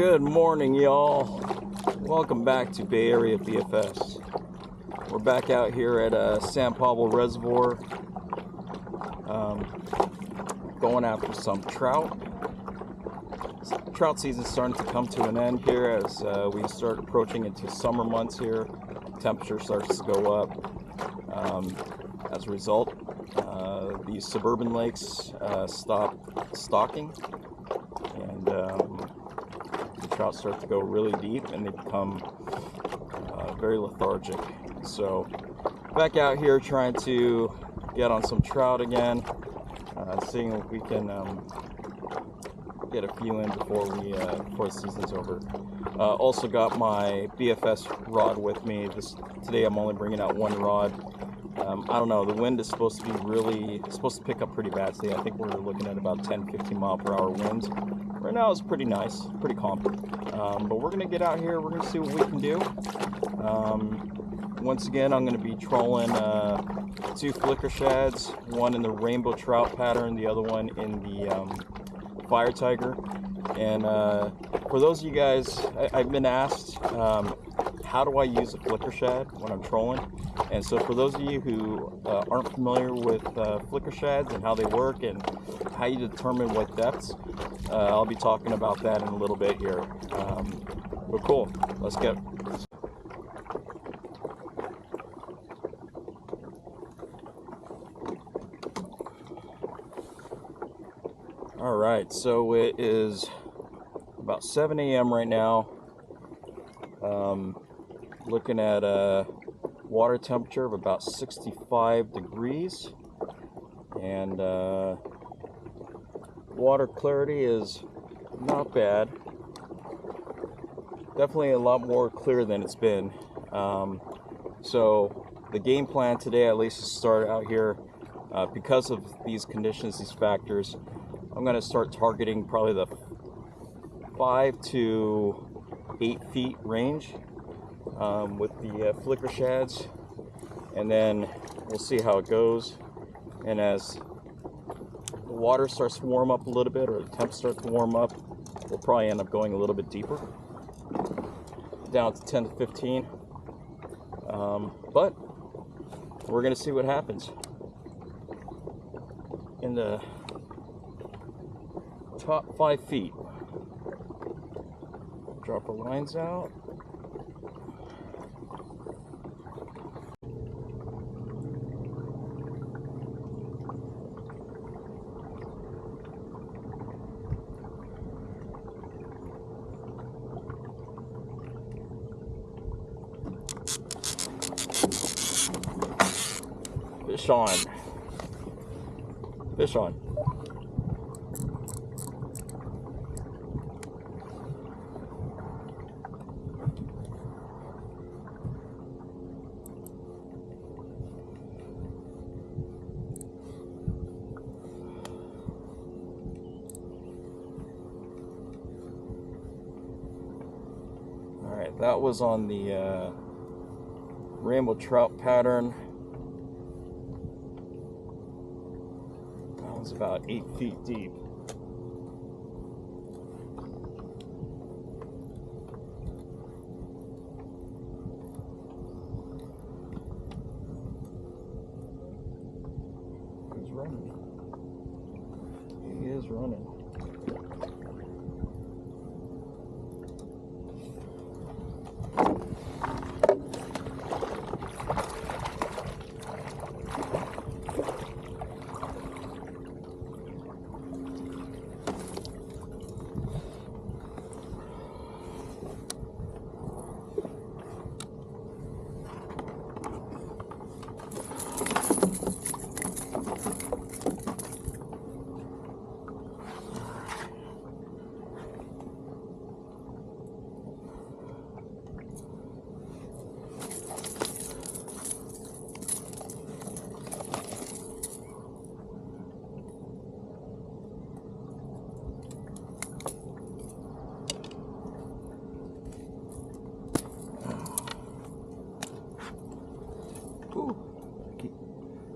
Good morning, y'all. Welcome back to Bay Area BFS. We're back out here at San Pablo Reservoir, going after some trout. Trout season's starting to come to an end here as we start approaching into summer months here. Temperature starts to go up. As a result, these suburban lakes stop stocking, and the trout start to go really deep and they become very lethargic. So back out here trying to get on some trout again, seeing if we can get a few in before the season's over. Also got my BFS rod with me. Today I'm only bringing out one rod. I don't know, the wind is supposed to pick up pretty bad today. I think we're looking at about 10-15 mile per hour winds. Right now it's pretty nice, pretty calm. But we're gonna get out here, we're gonna see what we can do. Once again, I'm gonna be trolling 2 flicker shads, one in the rainbow trout pattern, the other one in the fire tiger. And for those of you guys, I've been asked, how do I use a flicker shad when I'm trolling? And so for those of you who aren't familiar with flicker shads and how they work and how you determine what depths, I'll be talking about that in a little bit here. But cool, let's get. All right, so it is about 7 a.m. right now. Looking at a water temperature of about 65 degrees, and water clarity is not bad. Definitely a lot more clear than it's been. So the game plan today, at least, is to start out here because of these conditions, these factors. I'm going to start targeting probably the 5 to 8 feet range with the flicker shads, and then we'll see how it goes. And as the water starts to warm up a little bit, or the temps start to warm up, we'll probably end up going a little bit deeper, down to 10 to 15. But we're going to see what happens. In the top 5 feet, drop our lines out. Fish on. Fish on. All right, that was on the rainbow trout pattern. That was about 8 feet deep. He's running. He is running.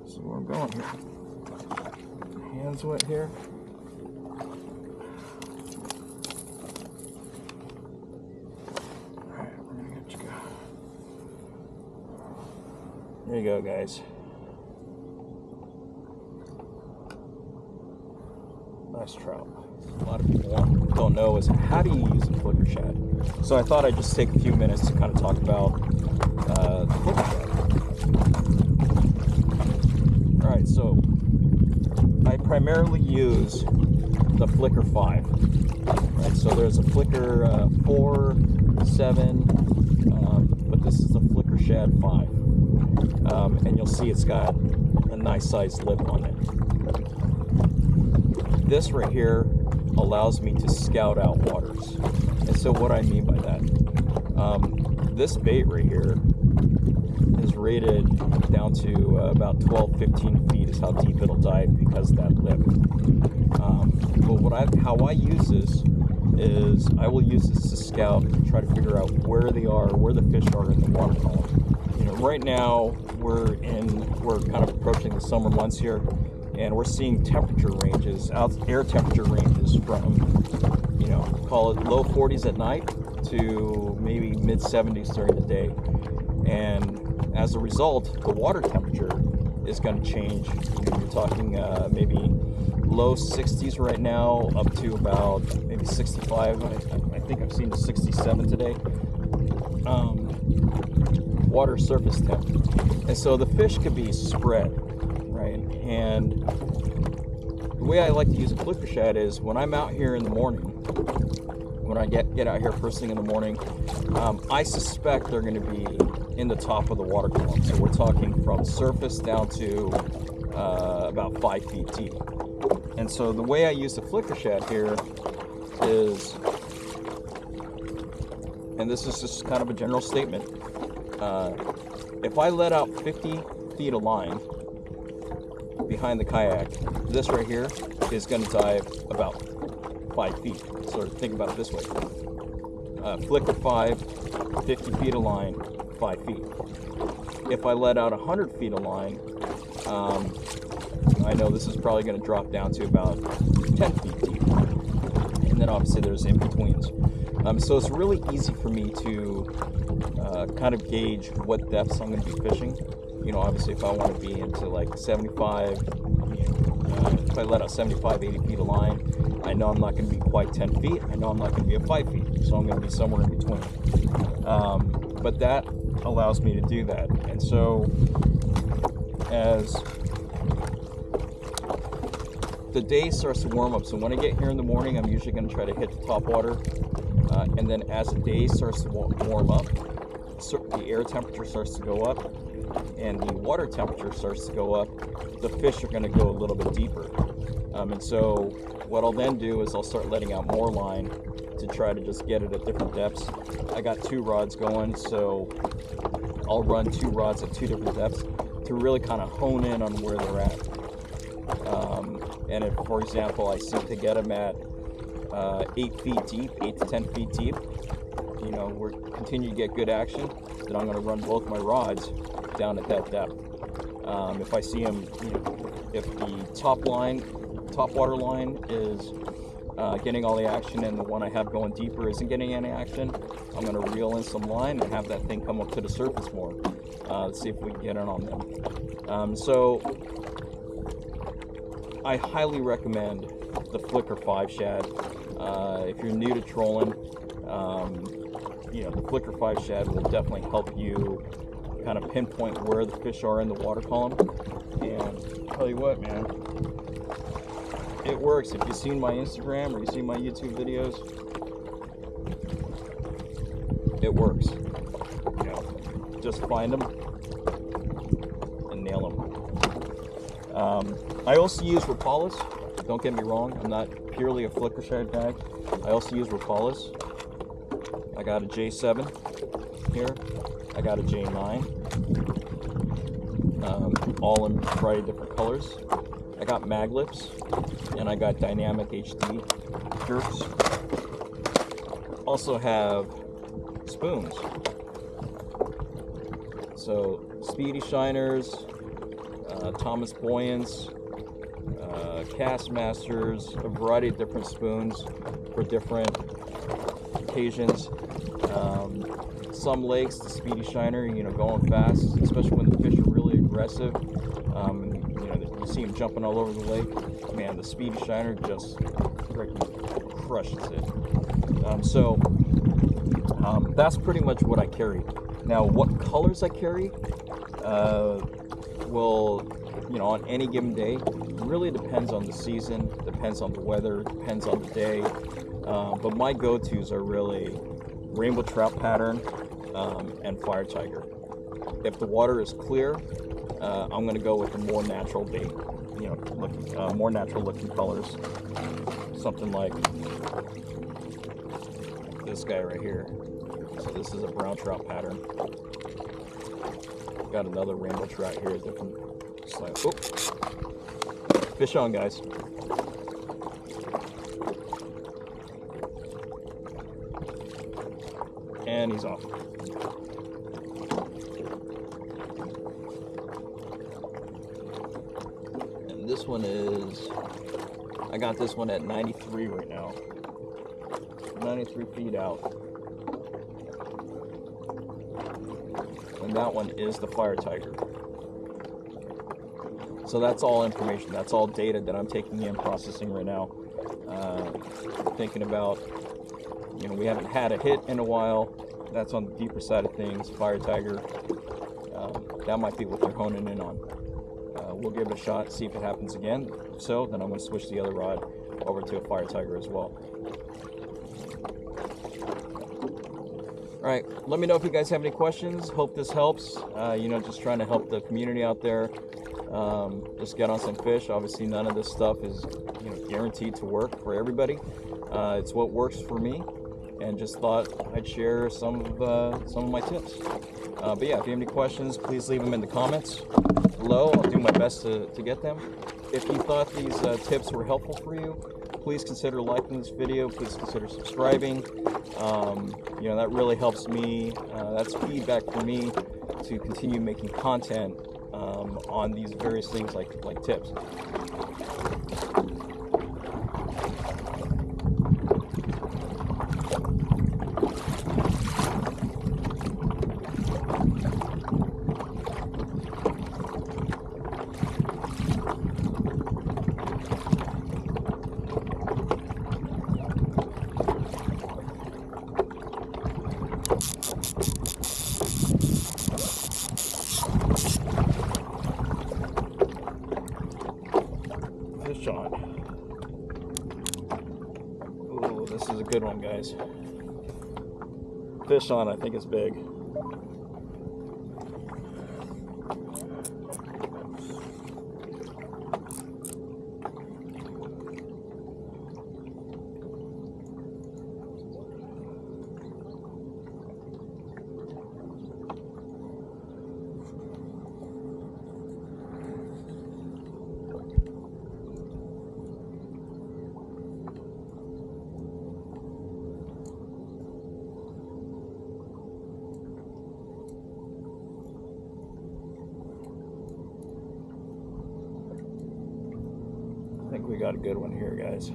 So where I'm going here. Hands wet here. There you go, guys. Nice trout. A lot of people don't know is how do you use a flicker shad. So I thought I'd just take a few minutes to kind of talk about the flicker shad. All right, so I primarily use the Flicker 5. Right, so there's a Flicker 4, 7, but this is the Flicker Shad 5. And you'll see it's got a nice sized lip on it. This right here allows me to scout out waters. And so what I mean by that, this bait right here is rated down to about 12-15 feet is how deep it'll dive because of that lip. But how I use this is I will use this to scout and try to figure out where they are, where the fish are in the water column. You know, right now we're kind of approaching the summer months here, and we're seeing temperature ranges, air temperature ranges from, you know, call it low 40s at night to maybe mid 70s during the day. And as a result, the water temperature is going to change. You know, you're talking maybe low 60s right now, up to about maybe 65. I think I've seen the 67 today. Water surface temp. And so the fish could be spread, right? And the way I like to use a flicker shad is when I'm out here in the morning, when I get out here first thing in the morning, I suspect they're going to be in the top of the water column. So we're talking from surface down to about 5 feet deep. And so the way I use the flicker shad here is, and this is just kind of a general statement, if I let out 50 feet of line behind the kayak, this right here is going to dive about 5 feet. So think about it this way. Flicker 5, 50 feet of line, 5 feet. If I let out 100 feet of line, I know this is probably going to drop down to about 10 feet deep. And then obviously there's in-betweens. So it's really easy for me to kind of gauge what depths I'm going to be fishing. You know, obviously if I want to be into like 75, if I let out 75, 80 feet of line, I know I'm not going to be quite 10 feet. I know I'm not going to be at 5 feet. So I'm going to be somewhere in between. But that allows me to do that. And so as the day starts to warm up, so when I get here in the morning, I'm usually going to try to hit the top water. And then as the day starts to warm up, the air temperature starts to go up and the water temperature starts to go up, the fish are going to go a little bit deeper. And so what I'll then do is I'll start letting out more line to try to just get it at different depths. I got 2 rods going, so I'll run 2 rods at 2 different depths to really kind of hone in on where they're at. And if, for example, I seem to get them at 8 feet deep, 8 to 10 feet deep, you know, we're continue to get good action, then I'm going to run both my rods down at that depth. If I see them, you know, if the top water line is getting all the action and the one I have going deeper isn't getting any action, I'm going to reel in some line and have that thing come up to the surface more. Let's see if we can get it on them. So I highly recommend the Flicker 5 shad. If you're new to trolling, you know, the Flicker 5 shad will definitely help you kind of pinpoint where the fish are in the water column. And tell you what, man, it works. If you've seen my Instagram or you've seen my YouTube videos, it works. You know, just find them and nail them. I also use Rapalas. Don't get me wrong, I'm not purely a flicker shad guy. I also use Rapalas. I got a J7 here. I got a J9. All in a variety of different colors. I got mag lips and I got dynamic HD jerks. Also have spoons. So Speedy Shiners, Thomas Boyens, Cast Masters, a variety of different spoons for different occasions. Some lakes, the Speedy Shiner, you know, going fast, especially when the fish are really aggressive. You know, you see him jumping all over the lake. Man, the Speedy Shiner just freaking crushes it. That's pretty much what I carry. Now, what colors I carry will, you know, on any given day, really depends on the season, depends on the weather, depends on the day. But my go-tos are really rainbow trout pattern and fire tiger. If the water is clear, I'm going to go with the more natural bait, you know, more natural looking colors. Something like this guy right here. So this is a brown trout pattern. Got another rainbow trout here, different style. Oh. Fish on, guys. And he's off. And this one is, I got this one at 93 right now. 93 feet out. And that one is the fire tiger. So that's all information, that's all data that I'm taking in, processing right now. Thinking about, you know, we haven't had a hit in a while. That's on the deeper side of things. Fire tiger, that might be what they're honing in on. We'll give it a shot, see if it happens again. If so, then I'm going to switch the other rod over to a fire tiger as well. All right, let me know if you guys have any questions. Hope this helps. You know, just trying to help the community out there. Just get on some fish. Obviously, none of this stuff is, you know, guaranteed to work for everybody. It's what works for me, and just thought I'd share some of my tips. But yeah, if you have any questions, please leave them in the comments below. I'll do my best to get them. If you thought these tips were helpful for you, please consider liking this video. Please consider subscribing. You know, that really helps me. That's feedback for me to continue making content on these various things like tips. Fish on. Ooh, this is a good one, guys. Fish on, I think it's big. I think we got a good one here, guys.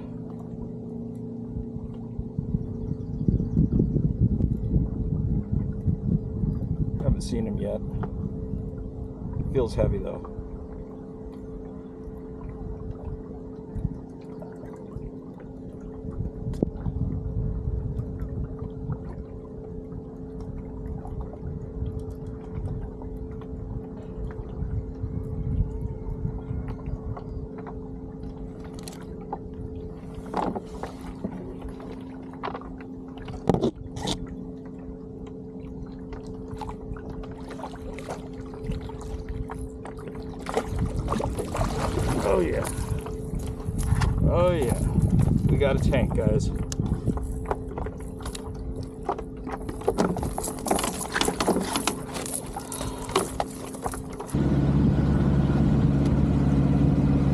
Haven't seen him yet. Feels heavy though. Oh yeah. Oh yeah. We got a tank, guys.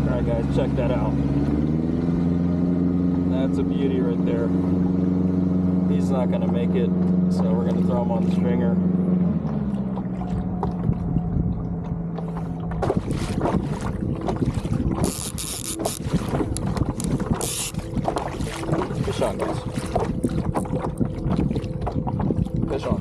Alright guys, check that out. That's a beauty right there. He's not gonna make it, so we're gonna throw him on the stringer. Fish on, guys. Fish on.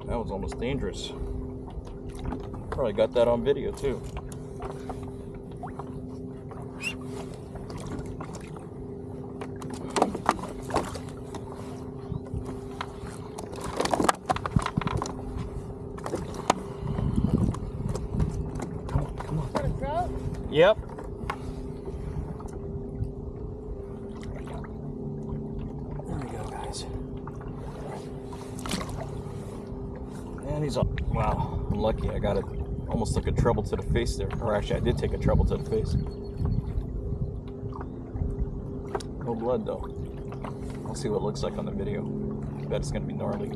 That was almost dangerous. Probably got that on video too. Come on. Is that a trout? Yep. There we go, guys. And he's on. Wow, I'm lucky. I got it. Almost took a treble to the face there. Or actually, I did take a treble to the face. No blood, though. I'll see what it looks like on the video. I bet it's going to be gnarly.